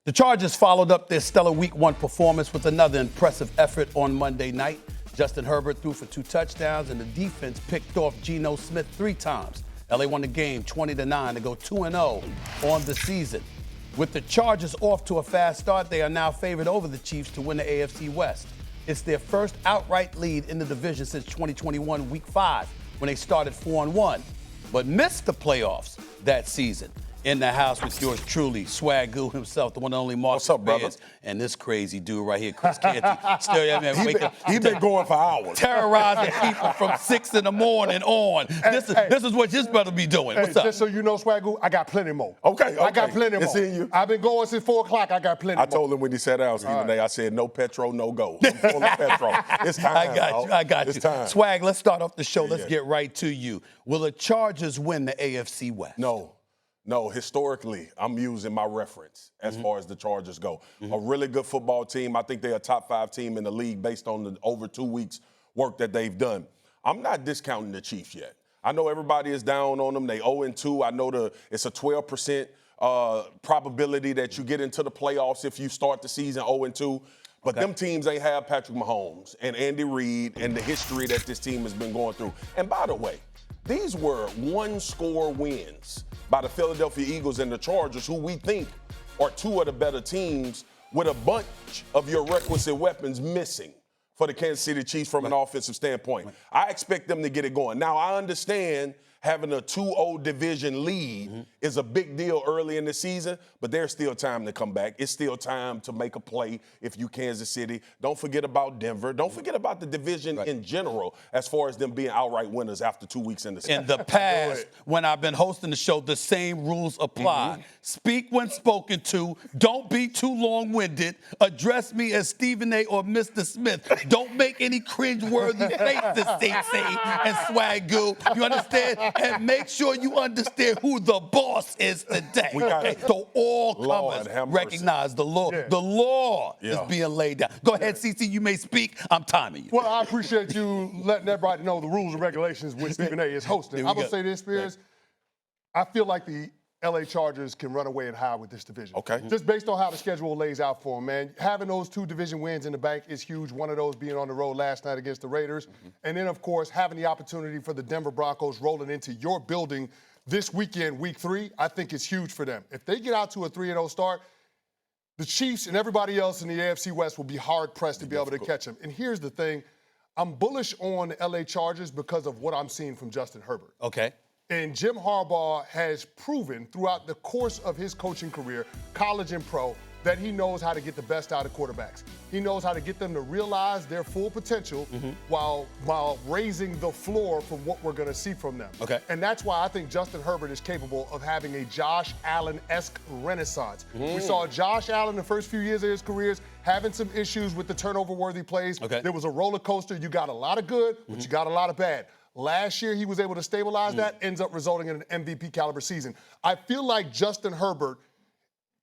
The Chargers followed up their stellar Week 1 performance with another impressive effort on Monday night. Justin Herbert threw for 2 touchdowns, and the defense picked off Geno Smith 3 times. LA won the game 20-9 to go 2-0 on the season. With the Chargers off to a fast start, they are now favored over the Chiefs to win the AFC West. It's their first outright lead in the division since 2021 Week 5, when they started 4-1, but missed the playoffs that season. In the house with yours truly, Swagoo himself, the one and only Mark. What's up, brother? And this crazy dude right here, Chris Canty. Still, yeah, man, he been going for hours. Terrorizing people from 6 in the morning on. This is what you're supposed to be doing. What's up? Just so you know, Swagoo, I got plenty more. Okay. I got plenty more. It's in you. I've been going since 4 o'clock. I got plenty more. I told him when he sat down, Stephen A., I said, no petrol, no go. I'm full of petrol. It's time, I got you. It's time. Swag, let's start off the show. Let's get right to you. Will the Chargers win the AFC West? No, historically, I'm using my reference as far as the Chargers go. A really good football team. I think they're a top 5 team in the league based on the over 2 weeks work that they've done. I'm not discounting the Chiefs yet. I know everybody is down on them. They 0-2. I know it's a 12% probability that you get into the playoffs if you start the season 0-2. But them teams ain't have Patrick Mahomes and Andy Reid and the history that this team has been going through. And by the way, these were 1-score wins by the Philadelphia Eagles and the Chargers, who we think are 2 of the better teams, with a bunch of your requisite weapons missing for the Kansas City Chiefs from an offensive standpoint. I expect them to get it going. Now, I understand having a 2-0 division lead is a big deal early in the season, but there's still time to come back. It's still time to make a play if you Kansas City. Don't forget about Denver. Don't forget about the division in general as far as them being outright winners after 2 weeks in the season. In the past, when I've been hosting the show, the same rules apply. Speak when spoken to. Don't be too long-winded. Address me as Stephen A. or Mr. Smith. Don't make any cringe-worthy faces, CC and Swagoo. You understand? And make sure you understand who the boss is today. So all comers recognize the law. Yeah. The law is being laid down. Go ahead, CC. You may speak. I'm timing you. Well, I appreciate you letting everybody know the rules and regulations when Stephen A. is hosting. I'm going to say this, Spears. I feel like the LA Chargers can run away and hide with this division. Okay. Just based on how the schedule lays out for them, man. Having those 2 division wins in the bank is huge. One of those being on the road last night against the Raiders. And then, of course, having the opportunity for the Denver Broncos rolling into your building this weekend, Week 3, I think it's huge for them. If they get out to a 3-0 start, the Chiefs and everybody else in the AFC West will be hard-pressed to be able to catch them. And here's the thing. I'm bullish on the LA Chargers because of what I'm seeing from Justin Herbert. Okay. And Jim Harbaugh has proven throughout the course of his coaching career, college and pro, that he knows how to get the best out of quarterbacks. He knows how to get them to realize their full potential while raising the floor from what we're going to see from them. Okay. And that's why I think Justin Herbert is capable of having a Josh Allen-esque renaissance. We saw Josh Allen the first few years of his careers having some issues with the turnover-worthy plays. There was a roller coaster. You got a lot of good, but you got a lot of bad. Last year, he was able to stabilize that, ends up resulting in an MVP caliber season. I feel like Justin Herbert,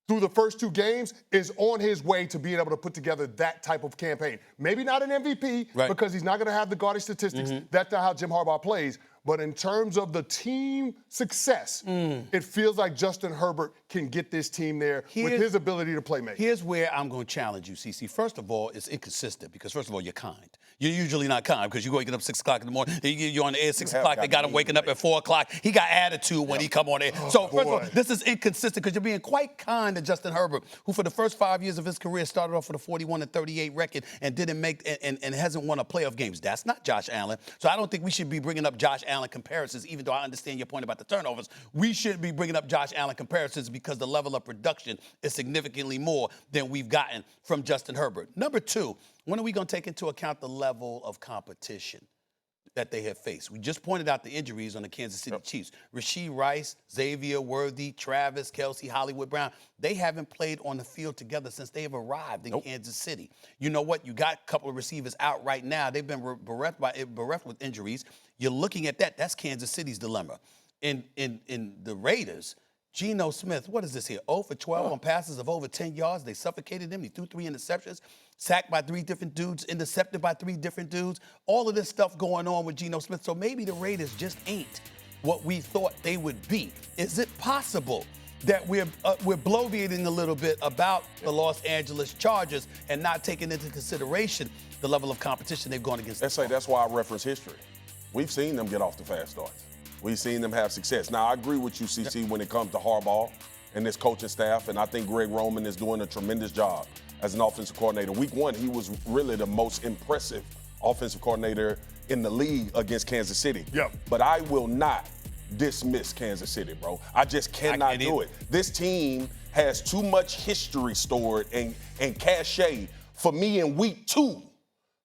through the first 2 games, is on his way to being able to put together that type of campaign. Maybe not an MVP, because he's not going to have the gaudy statistics. That's not how Jim Harbaugh plays. But in terms of the team success, it feels like Justin Herbert can get this team there with his ability to play make. Here's where I'm going to challenge you, CC. First of all, it's inconsistent because, first of all, you're kind. You're usually not kind because you're waking up 6 o'clock in the morning. You're on the air at 6 o'clock. They got him waking up at 4 o'clock. He got attitude when he come on air. So, first of all, this is inconsistent because you're being quite kind to Justin Herbert, who for the first 5 years of his career started off with a 41-38 record and didn't make and hasn't won a playoff games. That's not Josh Allen. So I don't think we should be bringing up Josh Allen comparisons, even though I understand your point about the turnovers. We shouldn't be bringing up Josh Allen comparisons because the level of production is significantly more than we've gotten from Justin Herbert. Number 2, when are we going to take into account the level of competition that they have faced? We just pointed out the injuries on the Kansas City Chiefs. Rashee Rice, Xavier Worthy, Travis Kelce, Hollywood Brown, they haven't played on the field together since they've arrived in Kansas City. You know what? You got a couple of receivers out right now. They've been bereft with injuries. You're looking at that. That's Kansas City's dilemma. In the Raiders, Geno Smith, what is this here? 0 for 12 on passes of over 10 yards. They suffocated him. He threw 3 interceptions, sacked by 3 different dudes, intercepted by 3 different dudes. All of this stuff going on with Geno Smith. So maybe the Raiders just ain't what we thought they would be. Is it possible that we're bloviating a little bit about the Los Angeles Chargers and not taking into consideration the level of competition they've gone against. That's why I reference history. We've seen them get off the fast starts. We've seen them have success. Now, I agree with you, CC, when it comes to Harbaugh and this coaching staff, and I think Greg Roman is doing a tremendous job as an offensive coordinator. Week 1, he was really the most impressive offensive coordinator in the league against Kansas City. Yep. But I will not dismiss Kansas City, bro. I just cannot do it. This team has too much history stored and cachet for me in week 2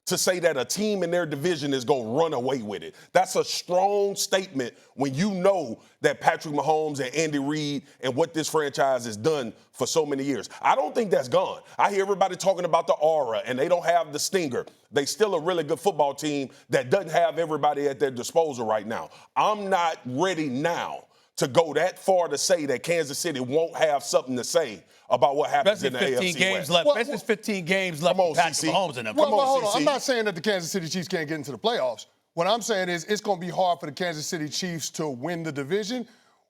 to say that a team in their division is going to run away with it. That's a strong statement when you know that Patrick Mahomes and Andy Reid and what this franchise has done for so many years. I don't think that's gone. I hear everybody talking about the aura, and they don't have the stinger. They still a really good football team that doesn't have everybody at their disposal right now. I'm not ready now to go that far to say that Kansas City won't have something to say about what happens in the AFC games West. left. There's 15 games left with Patrick Mahomes in them. Well, hold on. I'm not saying that the Kansas City Chiefs can't get into the playoffs. What I'm saying is it's going to be hard for the Kansas City Chiefs to win the division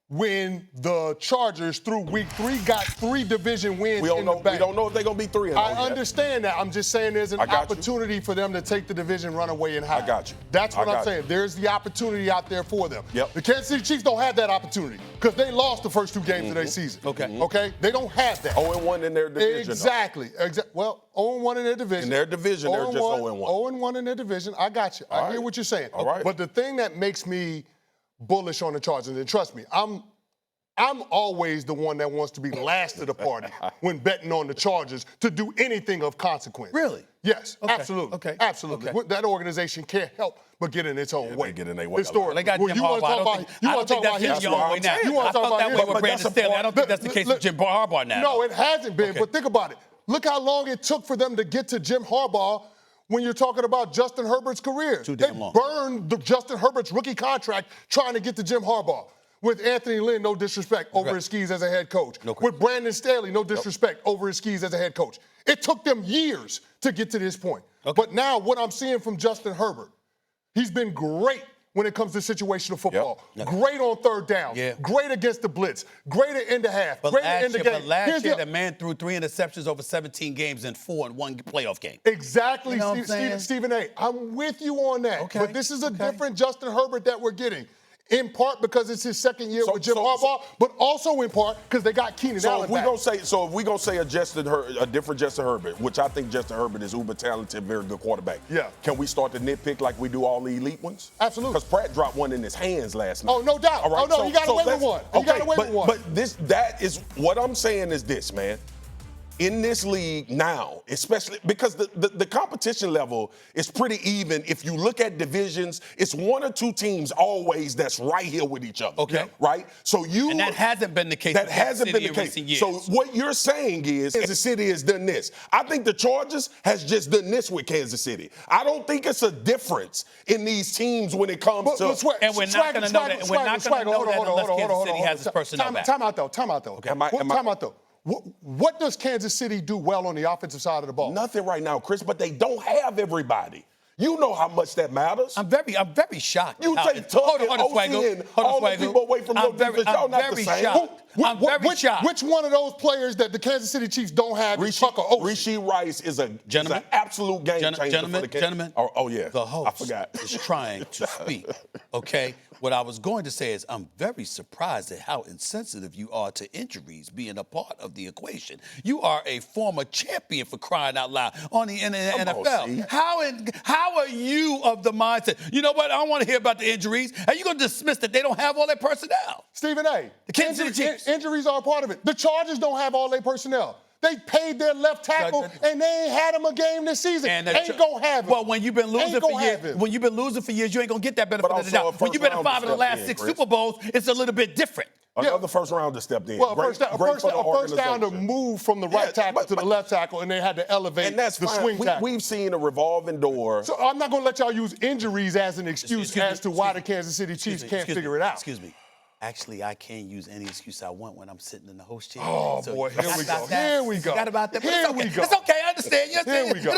when the Chargers, through week 3, got 3 division wins in the bank. We don't know if they're going to be 3-0 I yet. understand that. I'm just saying there's an opportunity for them to take the division, run away, and hide. I got you. That's what I'm saying. There's the opportunity out there for them. Yep. The Kansas City Chiefs don't have that opportunity because they lost the first 2 games of their season. Okay? They don't have that. 0-1 in their division. Exactly. Well, 0-1 in their division. In their division, they're just 0-1. 0-1 in their division. I got you. I hear what you're saying. All right. But the thing that makes me bullish on the Chargers, and trust me, I'm always the one that wants to be last to the party when betting on the Chargers to do anything of consequence. Really? Yes, Okay. absolutely. Okay. Absolutely. Okay. That organization can't help but get in its own way. They get in their way. Historically. They got Jim Harbaugh. I don't think that's his own way now. I felt that way with Brandon Staley. I don't think that's the case with Jim Harbaugh now. No, it hasn't been. But think about it. Look how long it took for them to get to Jim Harbaugh when you're talking about Justin Herbert's career. Too damn long. They burned Justin Herbert's rookie contract trying to get to Jim Harbaugh. With Anthony Lynn, no disrespect, over his skis as a head coach. With Brandon Staley, no disrespect, over his skis as a head coach. It took them years to get to this point. But now what I'm seeing from Justin Herbert, he's been great when it comes to situational football. Great on 3rd down. Great against the blitz. Great at end of half. Great at end of game. But last year, the man threw 3 interceptions over 17 games and 4 in 1 playoff game. Exactly, You know what I'm saying? Stephen A. I'm with you on that. But this is a different Justin Herbert that we're getting. In part because it's his 2nd year with Jim Harbaugh, but also in part because they got Keenan Allen back. If we're gonna say a different Justin Herbert, which I think Justin Herbert is uber talented, very good quarterback. Can we start to nitpick like we do all the elite ones? Absolutely. Because Pratt dropped one in his hands last night. Oh, no doubt. All right, he got away with one. He got away with one. But that is what I'm saying is this, man. In this league now, especially because the competition level is pretty even. If you look at divisions, it's 1 or 2 teams always that's right here with each other. Right? And that hasn't been the case. That hasn't been the case. So what you're saying is Kansas City has done this. I think the Chargers has just done this with Kansas City. I don't think it's a difference in these teams when it comes to. And we're not going to know that. We're not going to know that unless Kansas City has its personnel back. Time out though. Time out though. What does Kansas City do well on the offensive side of the ball? Nothing right now, Chris, but they don't have everybody. You know how much that matters. I'm very shocked. You take Tuck and OC and all the people away from your defense. Y'all not the same. I'm very shocked. Which one of those players that the Kansas City Chiefs don't have is Tuck or OC? Rishi Rice is an absolute game changer for the Gentlemen, oh, yeah. The host I forgot. is trying to speak, okay? What I was going to say is I'm very surprised at how insensitive you are to injuries being a part of the equation. You are a former champion, for crying out loud, in the NFL. How are you of the mindset, you know what, I don't want to hear about the injuries. Are you going to dismiss that they don't have all their personnel? Stephen A. The Kansas City Chiefs. Injuries are a part of it. The Chargers don't have all their personnel. They paid their left tackle, and they ain't had him a game this season. Ain't gonna have him. Well, when you've been losing for years, you ain't gonna get that benefit of the doubt. When you've been in 5 of the last 6 Super Bowls, it's a little bit different. Another first rounder stepped in. Well, a first down to move from the right tackle to the left tackle, and they had to elevate the swing tackle. We've seen a revolving door. So I'm not going to let y'all use injuries as an excuse as to why the Kansas City Chiefs can't figure it out. Excuse me. Actually, I can't use any excuse I want when I'm sitting in the host chair. Oh, boy, here we go. Forgot about that. Here we go. It's okay. I understand. You understand? Here we go.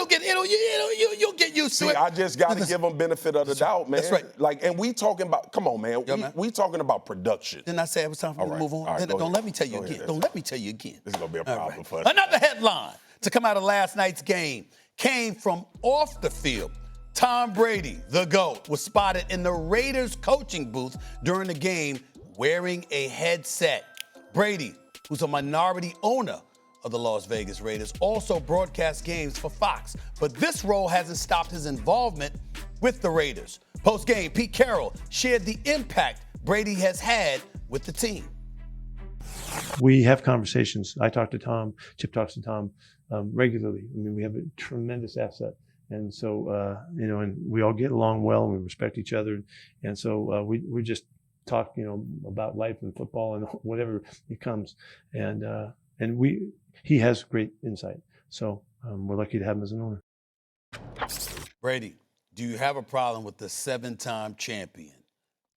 You'll get used to it. See, I just got to give them benefit of the doubt, man. That's right. Like, and we talking about, come on, man. We talking about production. Didn't I say it was time for me to move on? All right, Don't let me tell you again. Don't let me tell you again. This is going to be a problem for us. Another headline to come out of last night's game came from off the field. Tom Brady, the GOAT, was spotted in the Raiders coaching booth during the game wearing a headset. Brady, who's a minority owner of the Las Vegas Raiders, also broadcasts games for Fox. But this role hasn't stopped his involvement with the Raiders. Post-game, Pete Carroll shared the impact Brady has had with the team. We have conversations. I talk to Tom. Chip talks to Tom regularly. I mean, we have a tremendous asset. And so, and we all get along well and we respect each other. And so we just talk, about life and football and whatever it comes. And he has great insight. So we're lucky to have him as an owner. Brady, do you have a problem with the 7-time champion,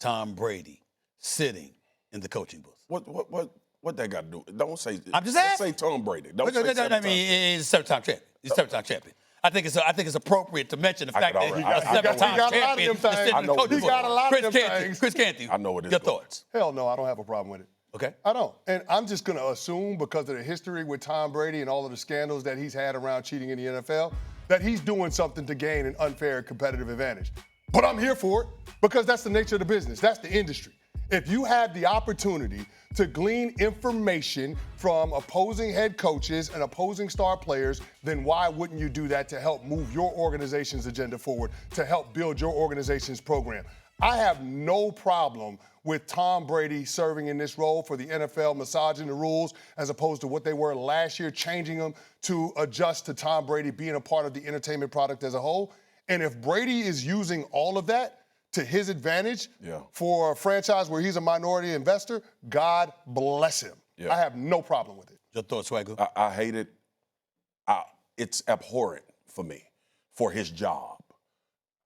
Tom Brady, sitting in the coaching booth? What that got to do? Don't say. I'm just asking. asking. Say Tom Brady. Don't say. I mean, he's a 7-time champion. He's a 7-time champion. I think it's appropriate to mention the fact that he's a 7-time champion is sitting in the coaching booth. He got a lot of them things. Chris Canty, I know what it is. Your thoughts? Hell no, I don't have a problem with it. Okay. I don't. And I'm just going to assume, because of the history with Tom Brady and all of the scandals that he's had around cheating in the NFL, that he's doing something to gain an unfair competitive advantage. But I'm here for it because that's the nature of the business. That's the industry. If you have the opportunity to glean information from opposing head coaches and opposing star players, then why wouldn't you do that to help move your organization's agenda forward, to help build your organization's program? I have no problem with Tom Brady serving in this role for the NFL, massaging the rules as opposed to what they were last year, changing them to adjust to Tom Brady being a part of the entertainment product as a whole. And if Brady is using all of that to his advantage for a franchise where he's a minority investor, God bless him. Yeah. I have no problem with it. Your thoughts, Swagger? I hate it. It's abhorrent for me, for his job.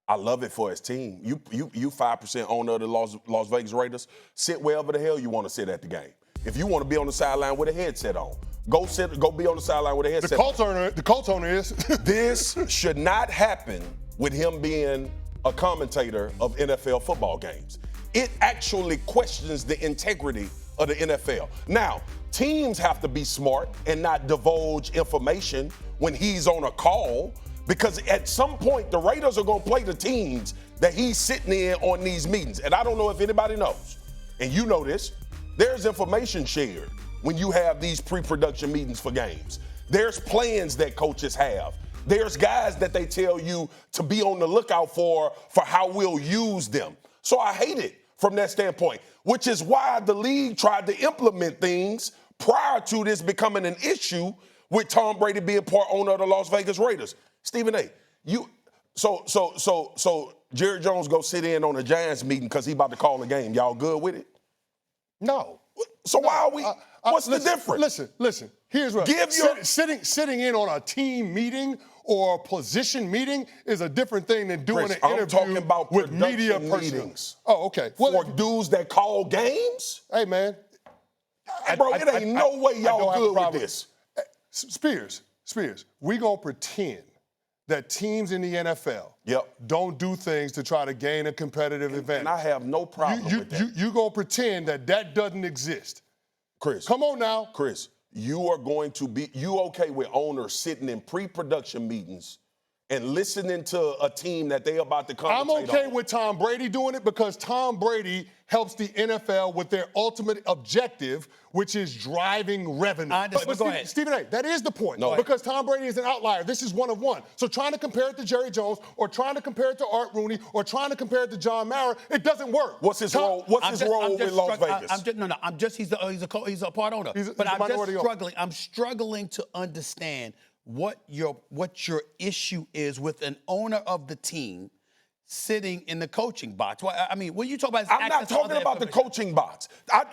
I love it for his team. You 5% owner of the Las Vegas Raiders. Sit wherever the hell you want to sit at the game. If you want to be on the sideline with a headset on, go be on the sideline with a headset. The Colts owner is. This should not happen with him being a commentator of NFL football games. It actually questions the integrity of the NFL. Now, teams have to be smart and not divulge information when he's on a call, because at some point the Raiders are going to play the teams that he's sitting in on these meetings. And I don't know if anybody knows, and you know this, there's information shared when you have these pre-production meetings for games. There's plans that coaches have. There's guys that they tell you to be on the lookout for how we'll use them. So I hate it from that standpoint, which is why the league tried to implement things prior to this becoming an issue with Tom Brady being part owner of the Las Vegas Raiders. Stephen A., so Jerry Jones go sit in on a Giants meeting because he about to call a game. Y'all good with it? No. So why are we? What's the difference? Listen. Here's what. Sitting in on a team meeting or a position meeting is a different thing than doing Chris, an interview I'm talking about with media meetings. Oh, okay. For dudes that call games? Hey, man. Bro, it ain't no way y'all good with this. Spears, we gonna pretend that teams in the NFL don't do things to try to gain a competitive advantage. And I have no problem with that. You gonna pretend that doesn't exist. Chris. Come on now. Chris, you okay with owners sitting in pre-production meetings and listening to a team that they about to commentate I'm okay with Tom Brady doing it because Tom Brady helps the NFL with their ultimate objective, which is driving revenue. But go ahead. Stephen A., that is the point. No. Because Tom Brady is an outlier. This is one of one. So trying to compare it to Jerry Jones or trying to compare it to Art Rooney or trying to compare it to John Mara, it doesn't work. What's his role? What's his role with Las Vegas? He's a part owner. I'm struggling to understand what your issue is with an owner of the team sitting in the coaching box. Well, I mean, when you talk about I'm not talking about the coaching box. I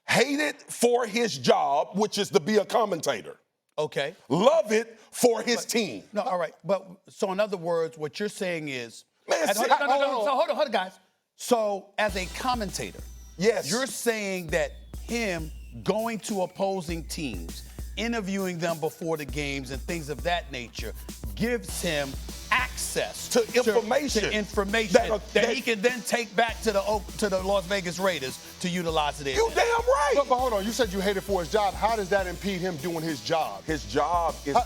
hate it for his job, which is to be a commentator. Okay. Love it for his team. No, all right. But so in other words, what you're saying is, hold on, guys. So as a commentator, yes, you're saying that him going to opposing teams, interviewing them before the games and things of that nature gives him access to information, that he can then take back to the Las Vegas Raiders to utilize it. You damn right. But hold on, you said you hated for his job. How does that impede him doing his job? His job is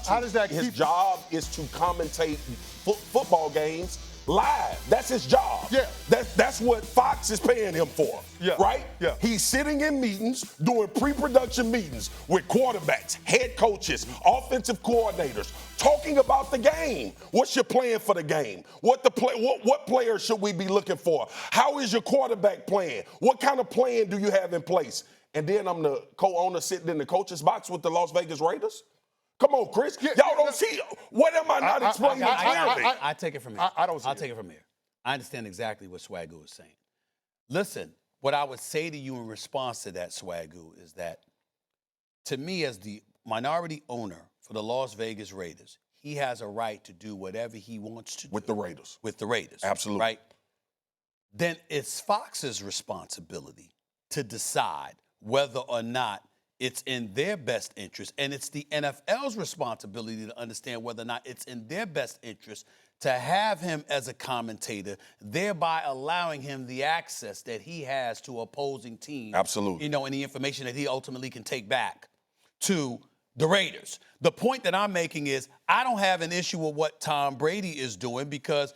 his job is to commentate football games live. That's his job. Yeah. That's what Fox is paying him for. Yeah. Right? Yeah. He's sitting in meetings, doing pre-production meetings with quarterbacks, head coaches, offensive coordinators, talking about the game. What's your plan for the game? What players should we be looking for? How is your quarterback playing? What kind of plan do you have in place? And then I'm the co-owner sitting in the coach's box with the Las Vegas Raiders? Come on, Chris. Y'all don't see. What am I not explaining clearly? I take it from here. I'll take it from here. I understand exactly what Swagoo is saying. Listen, what I would say to you in response to that, Swagoo, is that to me, as the minority owner for the Las Vegas Raiders, he has a right to do whatever he wants to do. With the Raiders. With the Raiders. Absolutely. Right? Then it's Fox's responsibility to decide whether or not it's in their best interest, and it's the NFL's responsibility to understand whether or not it's in their best interest to have him as a commentator, thereby allowing him the access that he has to opposing teams. Absolutely. You know, and the information that he ultimately can take back to the Raiders. The point that I'm making is I don't have an issue with what Tom Brady is doing because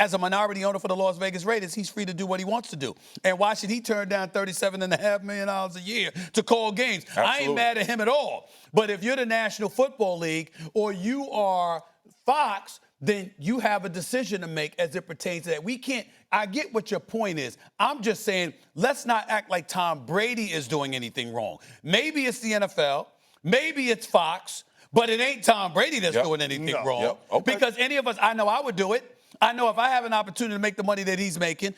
as a minority owner for the Las Vegas Raiders, he's free to do what he wants to do. And why should he turn down $37.5 million a year to call games? Absolutely. I ain't mad at him at all. But if you're the National Football League or you are Fox, then you have a decision to make as it pertains to that. We can't, I get what your point is. I'm just saying, let's not act like Tom Brady is doing anything wrong. Maybe it's the NFL, maybe it's Fox, but it ain't Tom Brady that's doing anything wrong. Okay. Because any of us, I know I would do it. I know if I have an opportunity to make the money that he's making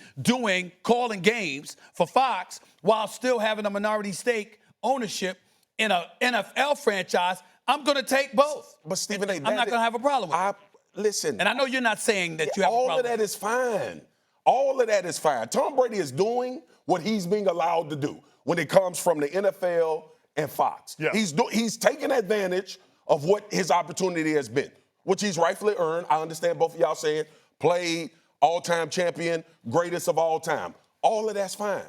calling games for Fox while still having a minority stake ownership in an NFL franchise, I'm going to take both. But Stephen A., I'm not going to have a problem with it. Listen. And I know you're not saying that you have a problem. All of that is fine. All of that is fine. Tom Brady is doing what he's being allowed to do when it comes from the NFL and Fox. Yeah. He's taking advantage of what his opportunity has been, which he's rightfully earned. I understand both of y'all saying played, all-time champion, greatest of all time. All of that's fine.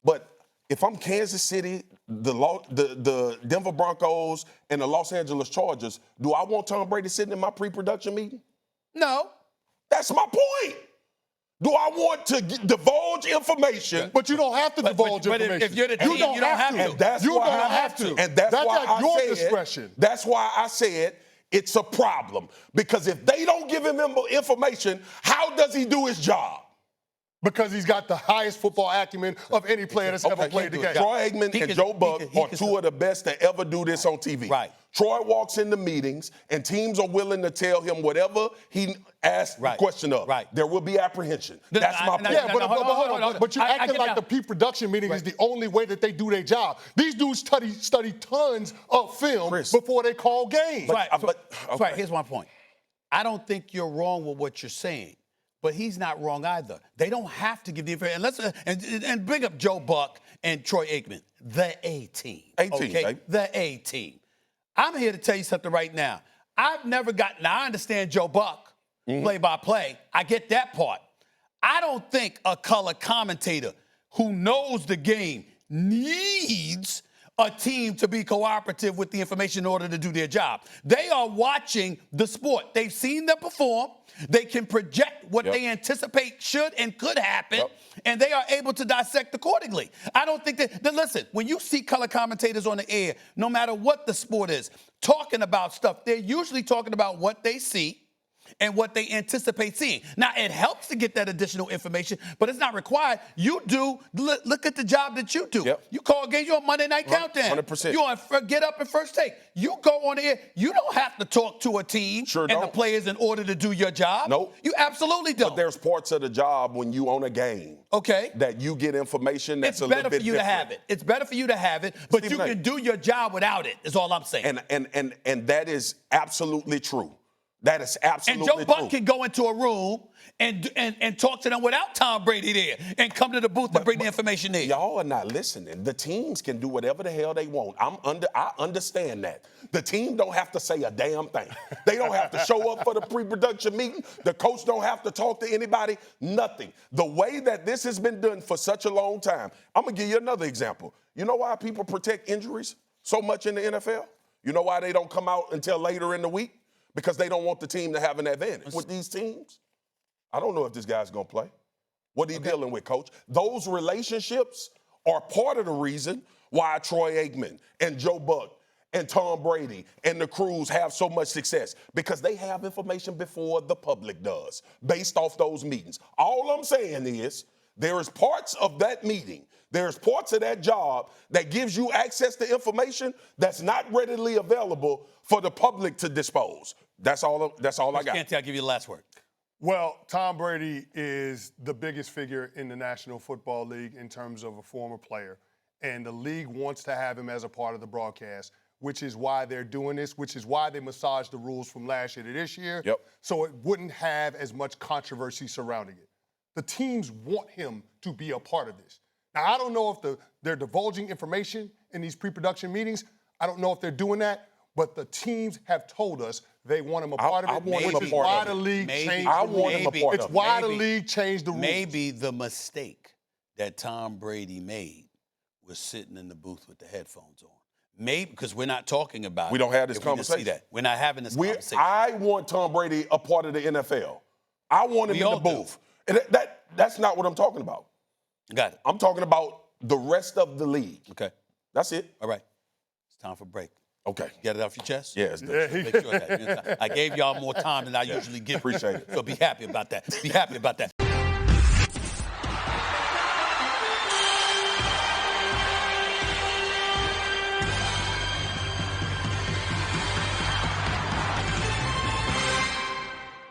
But if I'm Kansas City, the Denver Broncos, and the Los Angeles Chargers, do I want Tom Brady sitting in my pre-production meeting? No. That's my point. Do I want to divulge information? But you don't have to divulge information. But if you're the team, you don't have to. And that's you why don't have to. And that's why at your I said, discretion. That's why I said it's a problem. Because if they don't give him information, how does he do his job? Because he's got the highest football acumen of any player that's ever played the game. Troy Aikman and Joe Buck are two of the best to ever do this on TV. Right. Troy walks into meetings, and teams are willing to tell him whatever he asks the question of. Right. There will be apprehension. That's my point. Yeah, but you're acting like the pre-production meeting is the only way that they do their job. These dudes study tons of film before they call games. Right. Here's my point. I don't think you're wrong with what you're saying. But he's not wrong either. They don't have to give the information. And bring up Joe Buck and Troy Aikman, the A-team. A-team, right? The A-team. I'm here to tell you something right now. I've never gotten, now I understand Joe Buck, play-by-play. I get that part. I don't think a color commentator who knows the game needs a team to be cooperative with the information in order to do their job. They are watching the sport. They've seen them perform. They can project what they anticipate should and could happen, and they are able to dissect accordingly. I don't think that, listen, when you see color commentators on the air, no matter what the sport is, talking about stuff, they're usually talking about what they see and what they anticipate seeing. Now, it helps to get that additional information, but it's not required. You do, look at the job that you do. You call games, you're on Monday Night Countdown. 100%. You're on Get Up and First Take. You go on the air. You don't have to talk to a team and the players in order to do your job. Nope. You absolutely don't. But there's parts of the job when you own a game. Okay. That you get information that's a little bit different. It's better for you to have it. It's better for you to have it, but Stephen, you can do your job without it, is all I'm saying. And that is absolutely true. That is absolutely And Joe Buck true. can go into a room and talk to them without Tom Brady there and come to the booth and bring the information there. Y'all are not listening. The teams can do whatever the hell they want. I understand that. The team don't have to say a damn thing. They don't have to show up for the pre-production meeting. The coach don't have to talk to anybody. Nothing. The way that this has been done for such a long time. I'm going to give you another example. You know why people protect injuries so much in the NFL? You know why they don't come out until later in the week? Because they don't want the team to have an advantage. With these teams, I don't know if this guy's going to play. What are you dealing with, Coach? Those relationships are part of the reason why Troy Aikman and Joe Buck and Tom Brady and the crews have so much success, because they have information before the public does, based off those meetings. All I'm saying is there is parts of that meeting, there's parts of that job that gives you access to information that's not readily available for the public to dispose. That's all I got. Canty, I'll give you the last word. Well, Tom Brady is the biggest figure in the National Football League in terms of a former player. And the league wants to have him as a part of the broadcast, which is why they're doing this, which is why they massaged the rules from last year to this year. Yep. So it wouldn't have as much controversy surrounding it. The teams want him to be a part of this. Now, I don't know if they're divulging information in these pre-production meetings. I don't know if they're doing that. But the teams have told us they want him a part of it, which is why the league changed the rules. It's why the league changed the rules. Maybe the mistake that Tom Brady made was sitting in the booth with the headphones on. Maybe because we're not talking about it. We don't have this if we didn't conversation. see that. We're not having this conversation. I want Tom Brady a part of the NFL. I want him in the booth. And that's not what I'm talking about. Got it. I'm talking about the rest of the league. Okay. That's it. All right. It's time for break. Okay. Get it off your chest? Yeah, it's good. Make sure that. I gave y'all more time than I usually give. Appreciate it. So be happy about that. Be happy about that.